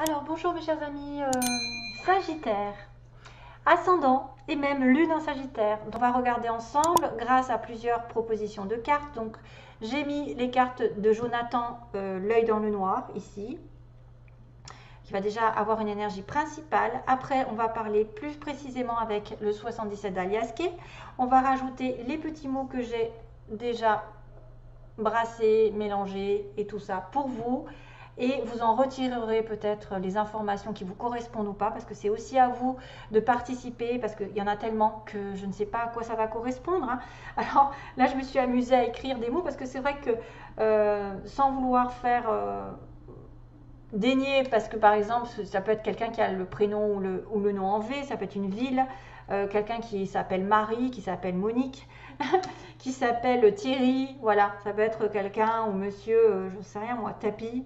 Alors, bonjour mes chers amis, Sagittaire, ascendant et même lune en Sagittaire. Donc, on va regarder ensemble grâce à plusieurs propositions de cartes. Donc, j'ai mis les cartes de Jonathan, l'œil dans le noir, ici, qui va déjà avoir une énergie principale. Après, on va parler plus précisément avec le 77 d'Aliaské. On va rajouter les petits mots que j'ai déjà brassés, mélangés et tout ça pour vous. Et vous en retirerez peut-être les informations qui vous correspondent ou pas, parce que c'est aussi à vous de participer, parce qu'il y en a tellement que je ne sais pas à quoi ça va correspondre, hein. Alors là, je me suis amusée à écrire des mots, parce que c'est vrai que sans vouloir faire dénier, parce que par exemple, ça peut être quelqu'un qui a le prénom ou le nom en V, ça peut être une ville, quelqu'un qui s'appelle Marie, qui s'appelle Monique, qui s'appelle Thierry, voilà, ça peut être quelqu'un ou monsieur, je ne sais rien moi, Tapi.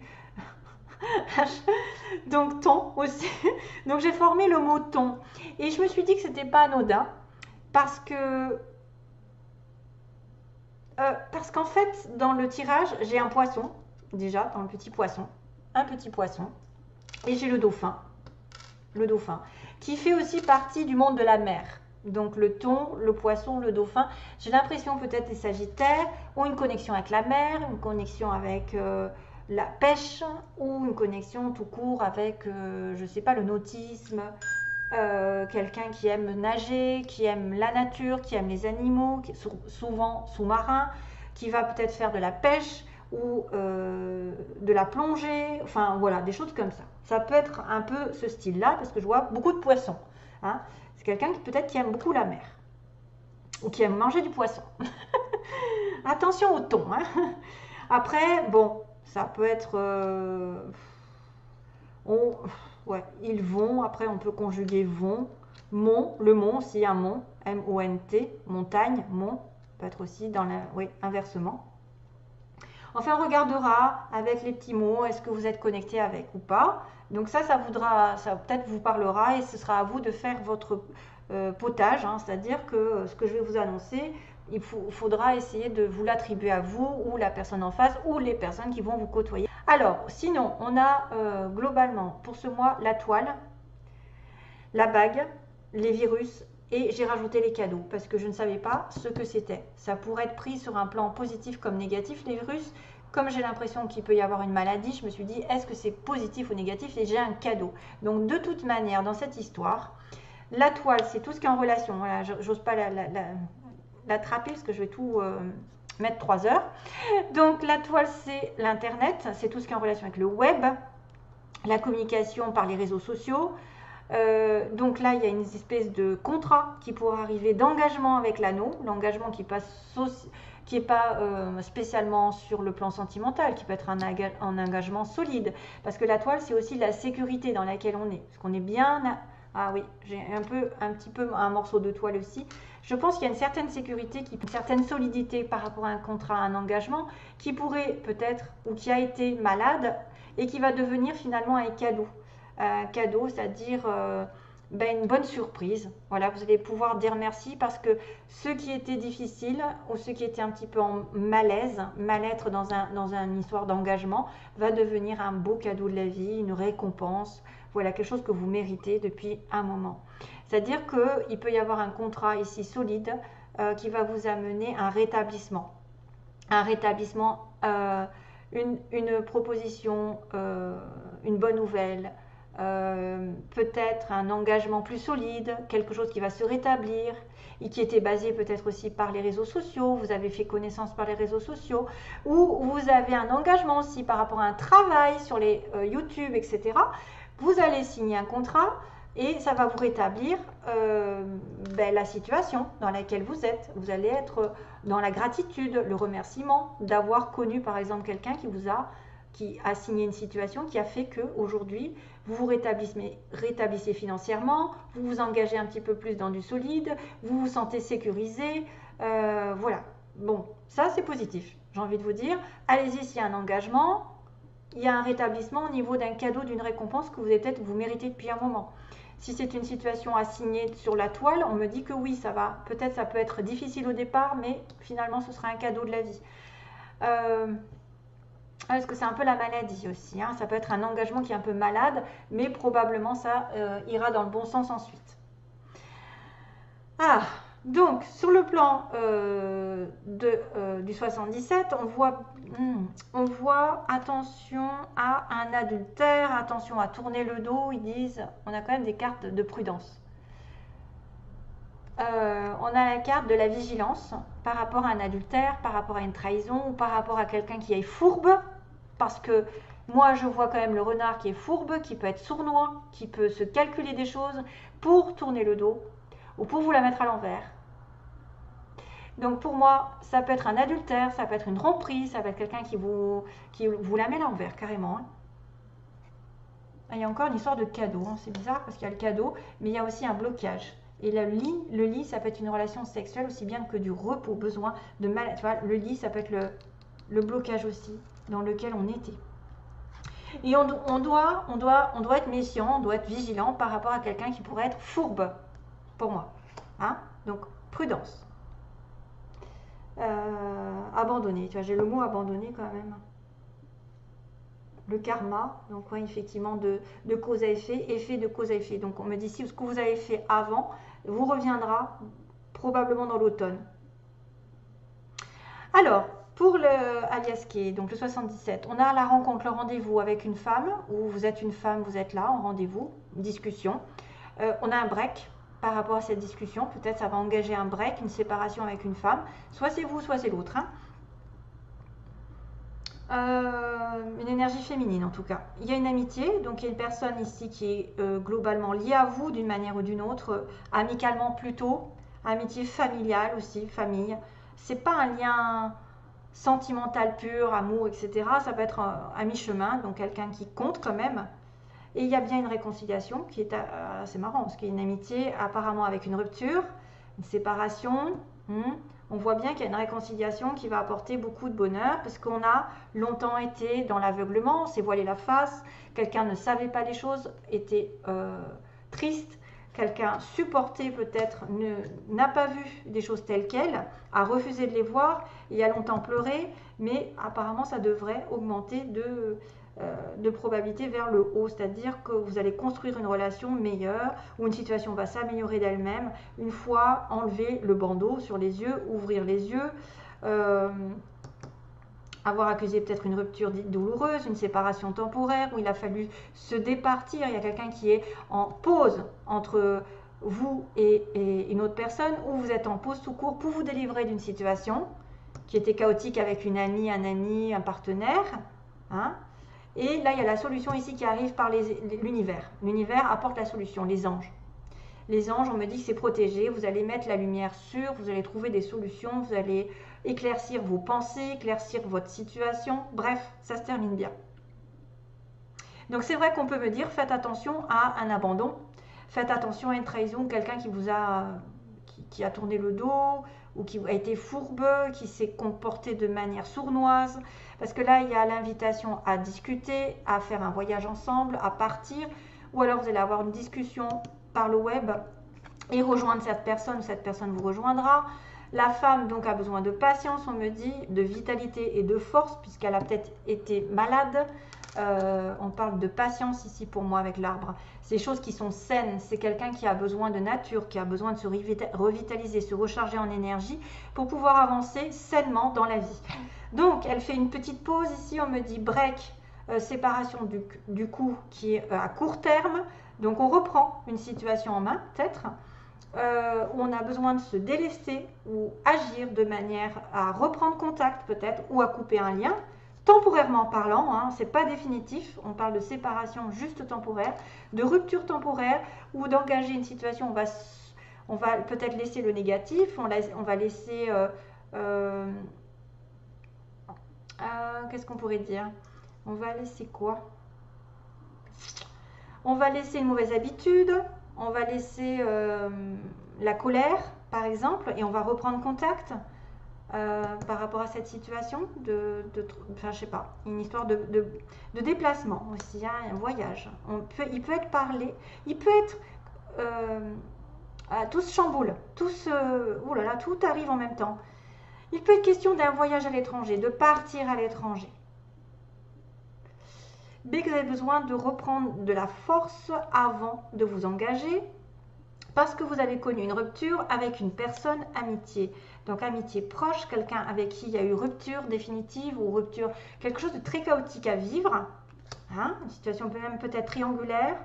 Donc ton aussi. Donc j'ai formé le mot ton. Et je me suis dit que c'était pas anodin parce qu'en fait, dans le tirage, j'ai un poisson, déjà, dans le petit poisson, un petit poisson, et j'ai le dauphin, qui fait aussi partie du monde de la mer. Donc le thon, le poisson, le dauphin, j'ai l'impression peut-être les Sagittaires ont une connexion avec la mer, une connexion avec la pêche ou une connexion tout court avec, je ne sais pas, le nautisme, quelqu'un qui aime nager, qui aime la nature, qui aime les animaux, qui est souvent sous-marin, qui va peut-être faire de la pêche ou de la plongée, enfin voilà, des choses comme ça. Ça peut être un peu ce style-là, parce que je vois beaucoup de poissons, hein. C'est quelqu'un qui peut-être qui aime beaucoup la mer, ou qui aime manger du poisson. Attention au thon, hein. Après, bon, ça peut être... on, ouais, ils vont, après on peut conjuguer vont, mont, le mont aussi, un mont, M-O-N-T, montagne, mont, peut être aussi dans la, oui, inversement. Enfin, on regardera avec les petits mots, est-ce que vous êtes connecté avec ou pas. Donc ça peut-être vous parlera et ce sera à vous de faire votre potage, hein, c'est-à-dire que ce que je vais vous annoncer, il faudra essayer de vous l'attribuer à vous ou la personne en face ou les personnes qui vont vous côtoyer. Alors, sinon, on a globalement pour ce mois la toile, la bague, les virus et j'ai rajouté les cadeaux parce que je ne savais pas ce que c'était. Ça pourrait être pris sur un plan positif comme négatif, les virus. Comme j'ai l'impression qu'il peut y avoir une maladie, je me suis dit est-ce que c'est positif ou négatif et j'ai un cadeau. Donc de toute manière, dans cette histoire, la toile, c'est tout ce qui est en relation. Voilà, j'ose pas l'attraper parce que je vais tout mettre 3 heures. Donc la toile, c'est l'internet, c'est tout ce qui est en relation avec le web, la communication par les réseaux sociaux. Donc là, il y a une espèce de contrat qui pourrait arriver d'engagement avec l'anneau, l'engagement qui n'est pas spécialement sur le plan sentimental, qui peut être un engagement solide, parce que la toile, c'est aussi la sécurité dans laquelle on est, parce qu'on est bien... Ah oui, j'ai un petit peu un morceau de toile aussi. Je pense qu'il y a une certaine sécurité, une certaine solidité par rapport à un contrat, à un engagement, qui pourrait peut-être, ou qui a été malade, et qui va devenir finalement un cadeau. Cadeau, c'est-à-dire une bonne surprise. Voilà, vous allez pouvoir dire merci parce que ce qui était difficile ou ce qui était un petit peu en malaise, mal-être dans une histoire d'engagement, va devenir un beau cadeau de la vie, une récompense. Voilà, quelque chose que vous méritez depuis un moment. C'est-à-dire qu'il peut y avoir un contrat ici solide qui va vous amener un rétablissement. Un rétablissement, une proposition, une bonne nouvelle, peut-être un engagement plus solide, quelque chose qui va se rétablir et qui était basé peut-être aussi par les réseaux sociaux, vous avez fait connaissance par les réseaux sociaux, ou vous avez un engagement aussi par rapport à un travail sur les YouTube, etc. Vous allez signer un contrat et ça va vous rétablir la situation dans laquelle vous êtes. Vous allez être dans la gratitude, le remerciement d'avoir connu par exemple quelqu'un qui a signé une situation qui a fait qu'aujourd'hui, vous vous rétablissez financièrement, vous vous engagez un petit peu plus dans du solide, vous vous sentez sécurisé. Voilà. Bon, ça c'est positif, j'ai envie de vous dire. Allez-y s'il y a un engagement, il y a un rétablissement au niveau d'un cadeau, d'une récompense que vous méritez depuis un moment. Si c'est une situation à signer sur la toile, on me dit que oui, ça va. Peut-être ça peut être difficile au départ, mais finalement ce sera un cadeau de la vie. Parce que c'est un peu la maladie aussi, hein. Ça peut être un engagement qui est un peu malade, mais probablement ça ira dans le bon sens ensuite. Ah, donc sur le plan du 77, on voit attention à un adultère, attention à tourner le dos, ils disent, on a quand même des cartes de prudence. On a la carte de la vigilance par rapport à un adultère, par rapport à une trahison ou par rapport à quelqu'un qui est fourbe, parce que moi je vois quand même le renard qui est fourbe, qui peut être sournois, qui peut se calculer des choses pour tourner le dos ou pour vous la mettre à l'envers. Donc pour moi, ça peut être un adultère, ça peut être une tromperie, ça peut être quelqu'un qui vous la met à l'envers carrément, hein. Il y a encore une histoire de cadeau, hein. C'est bizarre parce qu'il y a le cadeau, mais il y a aussi un blocage. Et le lit, ça peut être une relation sexuelle aussi bien que du repos, besoin de mal. Tu vois, le lit, ça peut être le blocage aussi dans lequel on était. Et on doit être méfiant, on doit être vigilant par rapport à quelqu'un qui pourrait être fourbe, pour moi. Hein? Donc, prudence. Abandonner, tu vois, j'ai le mot abandonner quand même. Le karma, donc ouais, effectivement de cause à effet, effet de cause à effet. Donc on me dit si ce que vous avez fait avant vous reviendra probablement dans l'automne. Alors, pour le alias K, donc le 77, on a la rencontre, le rendez-vous avec une femme, ou vous êtes une femme, vous êtes là en rendez-vous, discussion. On a un break par rapport à cette discussion, peut-être ça va engager un break, une séparation avec une femme, soit c'est vous, soit c'est l'autre, hein. Une énergie féminine en tout cas. Il y a une amitié, donc il y a une personne ici qui est globalement liée à vous d'une manière ou d'une autre, amicalement plutôt, amitié familiale aussi, famille. C'est pas un lien sentimental pur, amour, etc. Ça peut être à mi-chemin, donc quelqu'un qui compte quand même. Et il y a bien une réconciliation qui est assez marrant, parce qu'il y a une amitié apparemment avec une rupture, une séparation. On voit bien qu'il y a une réconciliation qui va apporter beaucoup de bonheur, parce qu'on a longtemps été dans l'aveuglement, on s'est voilé la face, quelqu'un ne savait pas les choses, était triste, quelqu'un supporté peut-être, n'a pas vu des choses telles quelles, a refusé de les voir, et a longtemps pleuré, mais apparemment ça devrait augmenter de probabilité vers le haut, c'est-à-dire que vous allez construire une relation meilleure, où une situation va s'améliorer d'elle-même, une fois enlevé le bandeau sur les yeux, ouvrir les yeux, avoir accusé peut-être une rupture douloureuse, une séparation temporaire, où il a fallu se départir, il y a quelqu'un qui est en pause entre vous et une autre personne, ou vous êtes en pause tout court pour vous délivrer d'une situation qui était chaotique avec une amie, un ami, un partenaire, hein. Et là, il y a la solution ici qui arrive par l'univers. L'univers apporte la solution, les anges. Les anges, on me dit que c'est protégé, vous allez mettre la lumière sur, vous allez trouver des solutions, vous allez éclaircir vos pensées, éclaircir votre situation. Bref, ça se termine bien. Donc c'est vrai qu'on peut me dire, faites attention à un abandon, faites attention à une trahison, quelqu'un qui a tourné le dos, ou qui a été fourbeux, qui s'est comporté de manière sournoise, parce que là il y a l'invitation à discuter, à faire un voyage ensemble, à partir, ou alors vous allez avoir une discussion par le web et rejoindre cette personne vous rejoindra. La femme donc a besoin de patience, on me dit, de vitalité et de force, puisqu'elle a peut-être été malade. On parle de patience ici pour moi avec l'arbre. C'est des choses qui sont saines, c'est quelqu'un qui a besoin de nature, qui a besoin de se revitaliser, se recharger en énergie pour pouvoir avancer sainement dans la vie. Donc elle fait une petite pause ici, on me dit break, séparation du coup qui est à court terme. Donc on reprend une situation en main peut-être, où on a besoin de se délester ou agir de manière à reprendre contact peut-être ou à couper un lien. Temporairement parlant, hein, c'est pas définitif, on parle de séparation juste temporaire, de rupture temporaire ou d'engager une situation, on va peut-être laisser le négatif, on va laisser, qu'est-ce qu'on pourrait dire? On va laisser quoi? On va laisser une mauvaise habitude, on va laisser la colère par exemple, et on va reprendre contact. Par rapport à cette situation enfin je sais pas, une histoire de déplacement aussi, hein, un voyage. Il peut être parlé, il peut être tout se chamboule, tout arrive en même temps. Il peut être question d'un voyage à l'étranger, de partir à l'étranger. B, que vous avez besoin de reprendre de la force avant de vous engager, parce que vous avez connu une rupture avec une personne amitié. Donc amitié proche, quelqu'un avec qui il y a eu rupture définitive ou rupture, quelque chose de très chaotique à vivre, hein, une situation même peut-être triangulaire.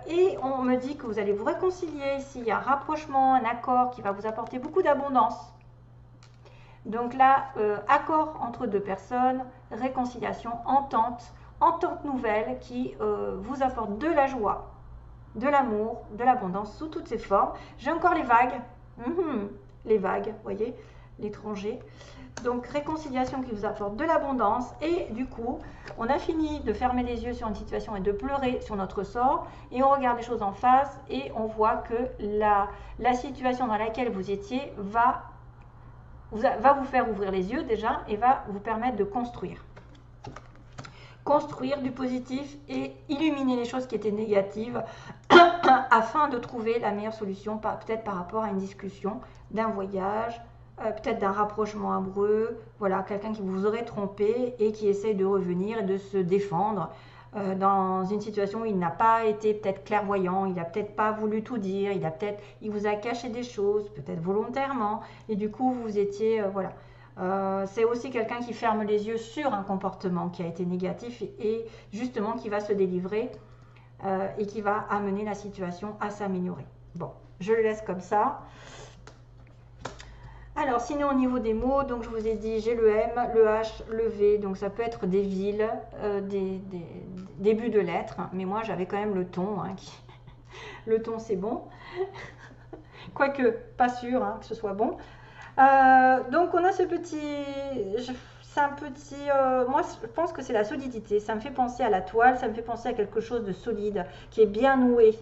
Et on me dit que vous allez vous réconcilier ici, il y a un rapprochement, un accord qui va vous apporter beaucoup d'abondance. Donc là, accord entre deux personnes, réconciliation, entente nouvelle qui vous apporte de la joie, de l'amour, de l'abondance sous toutes ses formes. J'ai encore les vagues, les vagues, vous voyez, l'étranger. Donc réconciliation qui vous apporte de l'abondance et du coup, on a fini de fermer les yeux sur une situation et de pleurer sur notre sort et on regarde les choses en face et on voit que la situation dans laquelle vous étiez va vous faire ouvrir les yeux déjà et va vous permettre de construire. Construire du positif et illuminer les choses qui étaient négatives afin de trouver la meilleure solution, peut-être par rapport à une discussion, d'un voyage, peut-être d'un rapprochement amoureux, voilà, quelqu'un qui vous aurait trompé et qui essaye de revenir et de se défendre dans une situation où il n'a pas été peut-être clairvoyant, il n'a peut-être pas voulu tout dire, il vous a caché des choses, peut-être volontairement, et du coup vous étiez, voilà. C'est aussi quelqu'un qui ferme les yeux sur un comportement qui a été négatif et justement qui va se délivrer et qui va amener la situation à s'améliorer. Bon, je le laisse comme ça. Alors, sinon, au niveau des mots, donc je vous ai dit, j'ai le M, le H, le V, donc ça peut être des villes, des débuts de lettres, mais moi j'avais quand même le ton. Hein, le ton, c'est bon. Quoique, pas sûr hein, que ce soit bon. Donc, on a ce petit. C'est un petit. Moi, je pense que c'est la solidité. Ça me fait penser à la toile, ça me fait penser à quelque chose de solide, qui est bien noué.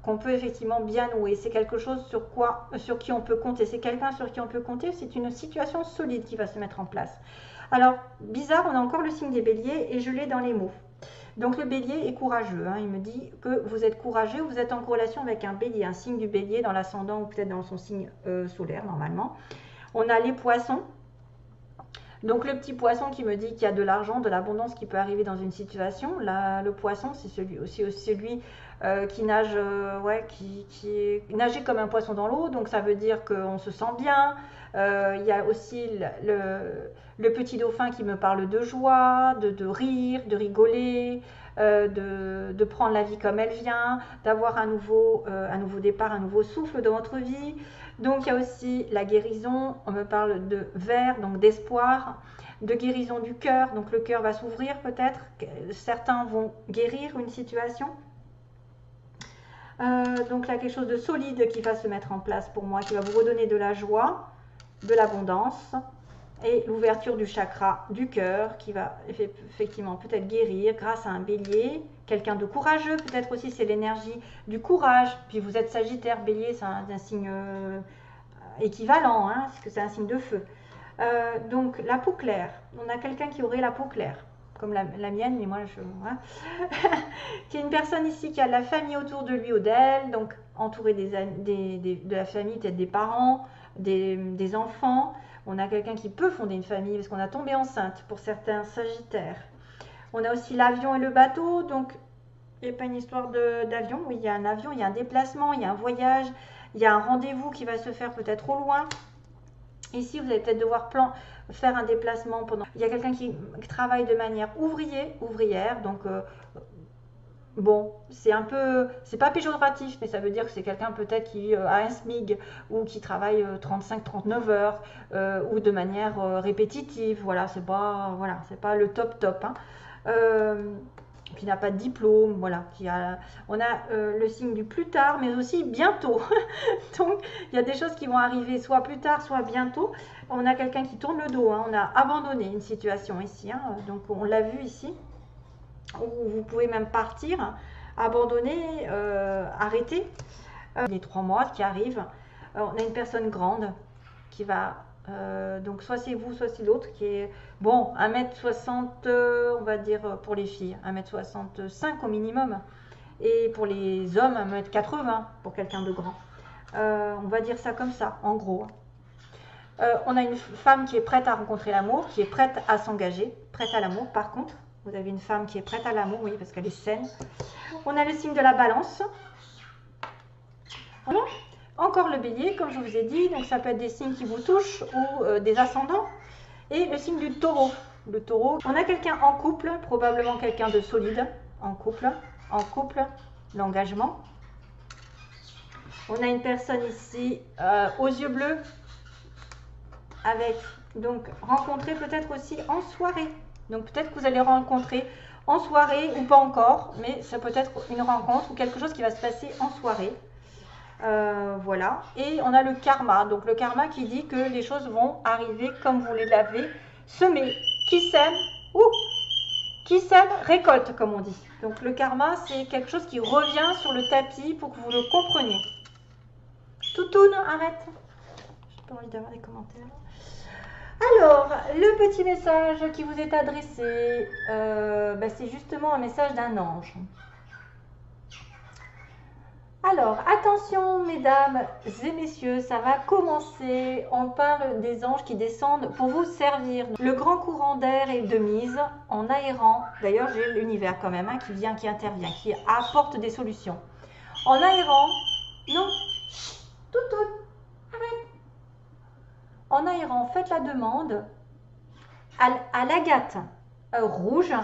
Qu'on peut effectivement bien nouer. C'est quelque chose sur qui on peut compter. C'est quelqu'un sur qui on peut compter. C'est une situation solide qui va se mettre en place. Alors, bizarre, on a encore le signe des béliers et je l'ai dans les mots. Donc, le bélier est courageux. Hein. Il me dit que vous êtes courageux, vous êtes en corrélation avec un bélier, un signe du bélier dans l'ascendant ou peut-être dans son signe solaire, normalement. On a les poissons. Donc, le petit poisson qui me dit qu'il y a de l'argent, de l'abondance qui peut arriver dans une situation. Là, le poisson, c'est celui qui nage, qui est nagé comme un poisson dans l'eau, donc ça veut dire qu'on se sent bien. Il y a aussi le petit dauphin qui me parle de joie, de rire, de rigoler, de prendre la vie comme elle vient, d'avoir un nouveau départ, un nouveau souffle dans votre vie. Donc il y a aussi la guérison, on me parle de vert, donc d'espoir, de guérison du cœur, donc le cœur va s'ouvrir peut-être, certains vont guérir une situation. Donc là, quelque chose de solide qui va se mettre en place pour moi, qui va vous redonner de la joie, de l'abondance et l'ouverture du chakra du cœur qui va effectivement peut-être guérir grâce à un bélier, quelqu'un de courageux, peut-être aussi c'est l'énergie du courage, puis vous êtes Sagittaire, bélier c'est un signe équivalent, hein, parce que c'est un signe de feu. Donc la peau claire, on a quelqu'un qui aurait la peau claire, comme la mienne, mais moi je... Hein. qui est une personne ici qui a de la famille autour de lui ou d'elle, donc entouré de la famille, peut-être des parents, des enfants. On a quelqu'un qui peut fonder une famille parce qu'on a tombé enceinte pour certains Sagittaires. On a aussi l'avion et le bateau, donc il n'y a pas une histoire d'avion, oui, il y a un avion, il y a un déplacement, il y a un voyage, il y a un rendez-vous qui va se faire peut-être au loin. Ici, vous allez peut-être devoir faire un déplacement pendant... Il y a quelqu'un qui travaille de manière ouvrière, donc bon, c'est un peu... C'est pas péjoratif, mais ça veut dire que c'est quelqu'un peut-être qui a un SMIG ou qui travaille 35-39 heures ou de manière répétitive. Voilà, c'est pas le top. Hein. Qui n'a pas de diplôme, voilà. On a le signe du plus tard, mais aussi bientôt. Donc, il y a des choses qui vont arriver soit plus tard, soit bientôt. On a quelqu'un qui tourne le dos, hein. On a abandonné une situation ici, hein. Donc on l'a vu ici. Où vous pouvez même partir, abandonner, arrêter. Les 3 mois qui arrivent, on a une personne grande qui va... donc soit c'est vous, soit c'est l'autre qui est, bon, 1m60, on va dire pour les filles, 1m65 au minimum. Et pour les hommes, 1m80 pour quelqu'un de grand. On va dire ça comme ça, en gros. On a une femme qui est prête à rencontrer l'amour, qui est prête à s'engager, prête à l'amour par contre. Vous avez une femme qui est prête à l'amour, oui, parce qu'elle est saine. On a le signe de la balance. Encore le bélier, comme je vous ai dit. Donc ça peut être des signes qui vous touchent ou des ascendants. Et le signe du taureau. Le taureau, on a quelqu'un en couple, probablement quelqu'un de solide. En couple, l'engagement. On a une personne ici aux yeux bleus. Avec, donc, rencontrer peut-être aussi en soirée. Donc peut-être que vous allez rencontrer en soirée ou pas encore, mais ça peut être une rencontre ou quelque chose qui va se passer en soirée. Voilà. Et on a le karma. Donc le karma qui dit que les choses vont arriver comme vous les avez semées. Qui sème, récolte, comme on dit. Donc le karma, c'est quelque chose qui revient sur le tapis pour que vous le compreniez. Toutoune, arrête. J'ai pas envie d'avoir des commentaires. Alors, le petit message qui vous est adressé, c'est justement un message d'un ange. Alors, attention mesdames et messieurs, ça va commencer. On parle des anges qui descendent pour vous servir. Le grand courant d'air est de mise en aérant. D'ailleurs, j'ai l'univers quand même qui vient, qui intervient, qui apporte des solutions. En aérant, non, tout, arrête. En aérant, faites la demande à l'agate rouge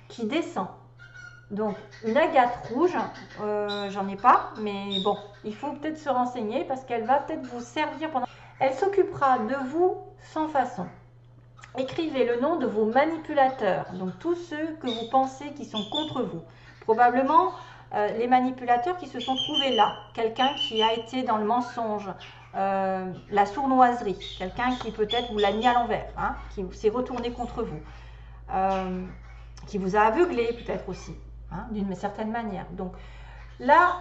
qui descend. Donc, une agate rouge, j'en ai pas, mais bon, il faut peut-être se renseigner parce qu'elle va peut-être vous servir pendant... Elle s'occupera de vous sans façon. Écrivez le nom de vos manipulateurs, donc tous ceux que vous pensez qui sont contre vous. Probablement les manipulateurs qui se sont trouvés là. Quelqu'un qui a été dans le mensonge, la sournoiserie, quelqu'un qui peut-être vous l'a mis à l'envers, qui s'est retourné contre vous, qui vous a aveuglé peut-être aussi. D'une certaine manière. Donc là,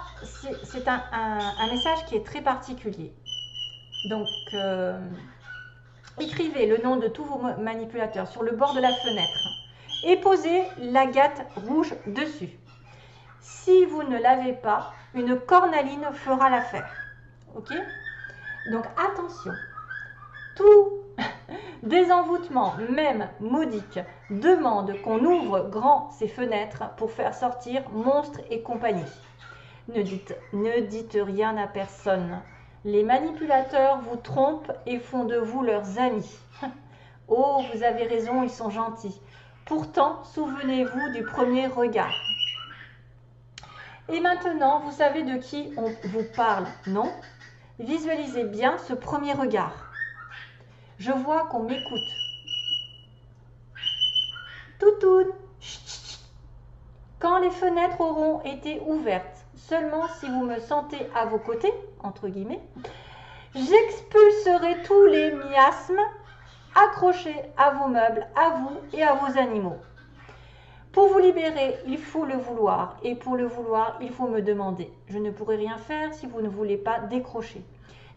c'est un message qui est très particulier. Donc, écrivez le nom de tous vos manipulateurs sur le bord de la fenêtre et posez l'agate rouge dessus. Si vous ne l'avez pas, une cornaline fera l'affaire. Ok? Donc attention, tout désenvoûtement, même modique, demande qu'on ouvre grand ces fenêtres pour faire sortir monstres et compagnie. Ne dites rien à personne. Les manipulateurs vous trompent et font de vous leurs amis. Oh, vous avez raison, ils sont gentils. Pourtant, souvenez-vous du premier regard. Et maintenant, vous savez de qui on vous parle, non? Visualisez bien ce premier regard. Je vois qu'on m'écoute. Toutoune. Quand les fenêtres auront été ouvertes, seulement si vous me sentez à vos côtés, entre guillemets, j'expulserai tous les miasmes accrochés à vos meubles, à vous et à vos animaux. Pour vous libérer, il faut le vouloir. Et pour le vouloir, il faut me demander. Je ne pourrai rien faire si vous ne voulez pas décrocher.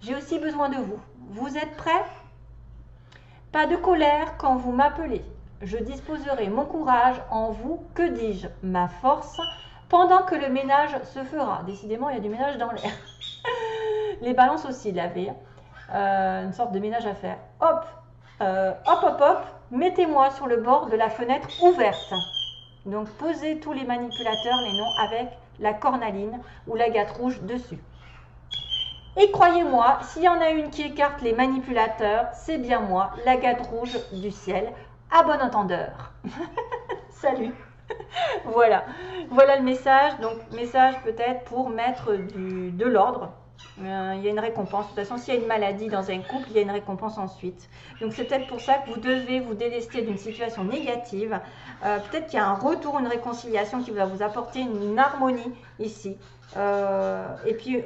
J'ai aussi besoin de vous. Vous êtes prêts ? Pas de colère quand vous m'appelez. Je disposerai mon courage en vous, que dis-je, ma force, pendant que le ménage se fera. Décidément, il y a du ménage dans l'air. Les balances aussi, il avait une sorte de ménage à faire. Hop, hop, mettez-moi sur le bord de la fenêtre ouverte. Donc, posez tous les manipulateurs, les noms, avec la cornaline ou l'agate rouge dessus. Et croyez-moi, s'il y en a une qui écarte les manipulateurs, c'est bien moi, l'agate rouge du ciel, à bon entendeur. Salut. Voilà le message. Donc, message peut-être pour mettre de l'ordre. Il y a une récompense. De toute façon, s'il y a une maladie dans un couple, il y a une récompense ensuite. Donc, c'est peut-être pour ça que vous devez vous délester d'une situation négative. Peut-être qu'il y a un retour, une réconciliation qui va vous apporter une harmonie ici. Et puis,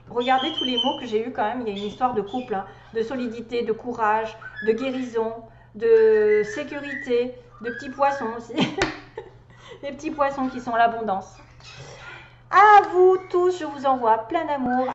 regardez tous les mots que j'ai eus quand même. Il y a une histoire de couple, de solidité, de courage, de guérison, de sécurité, de petits poissons aussi. Les petits poissons qui sont l'abondance. À vous tous, je vous envoie plein d'amour.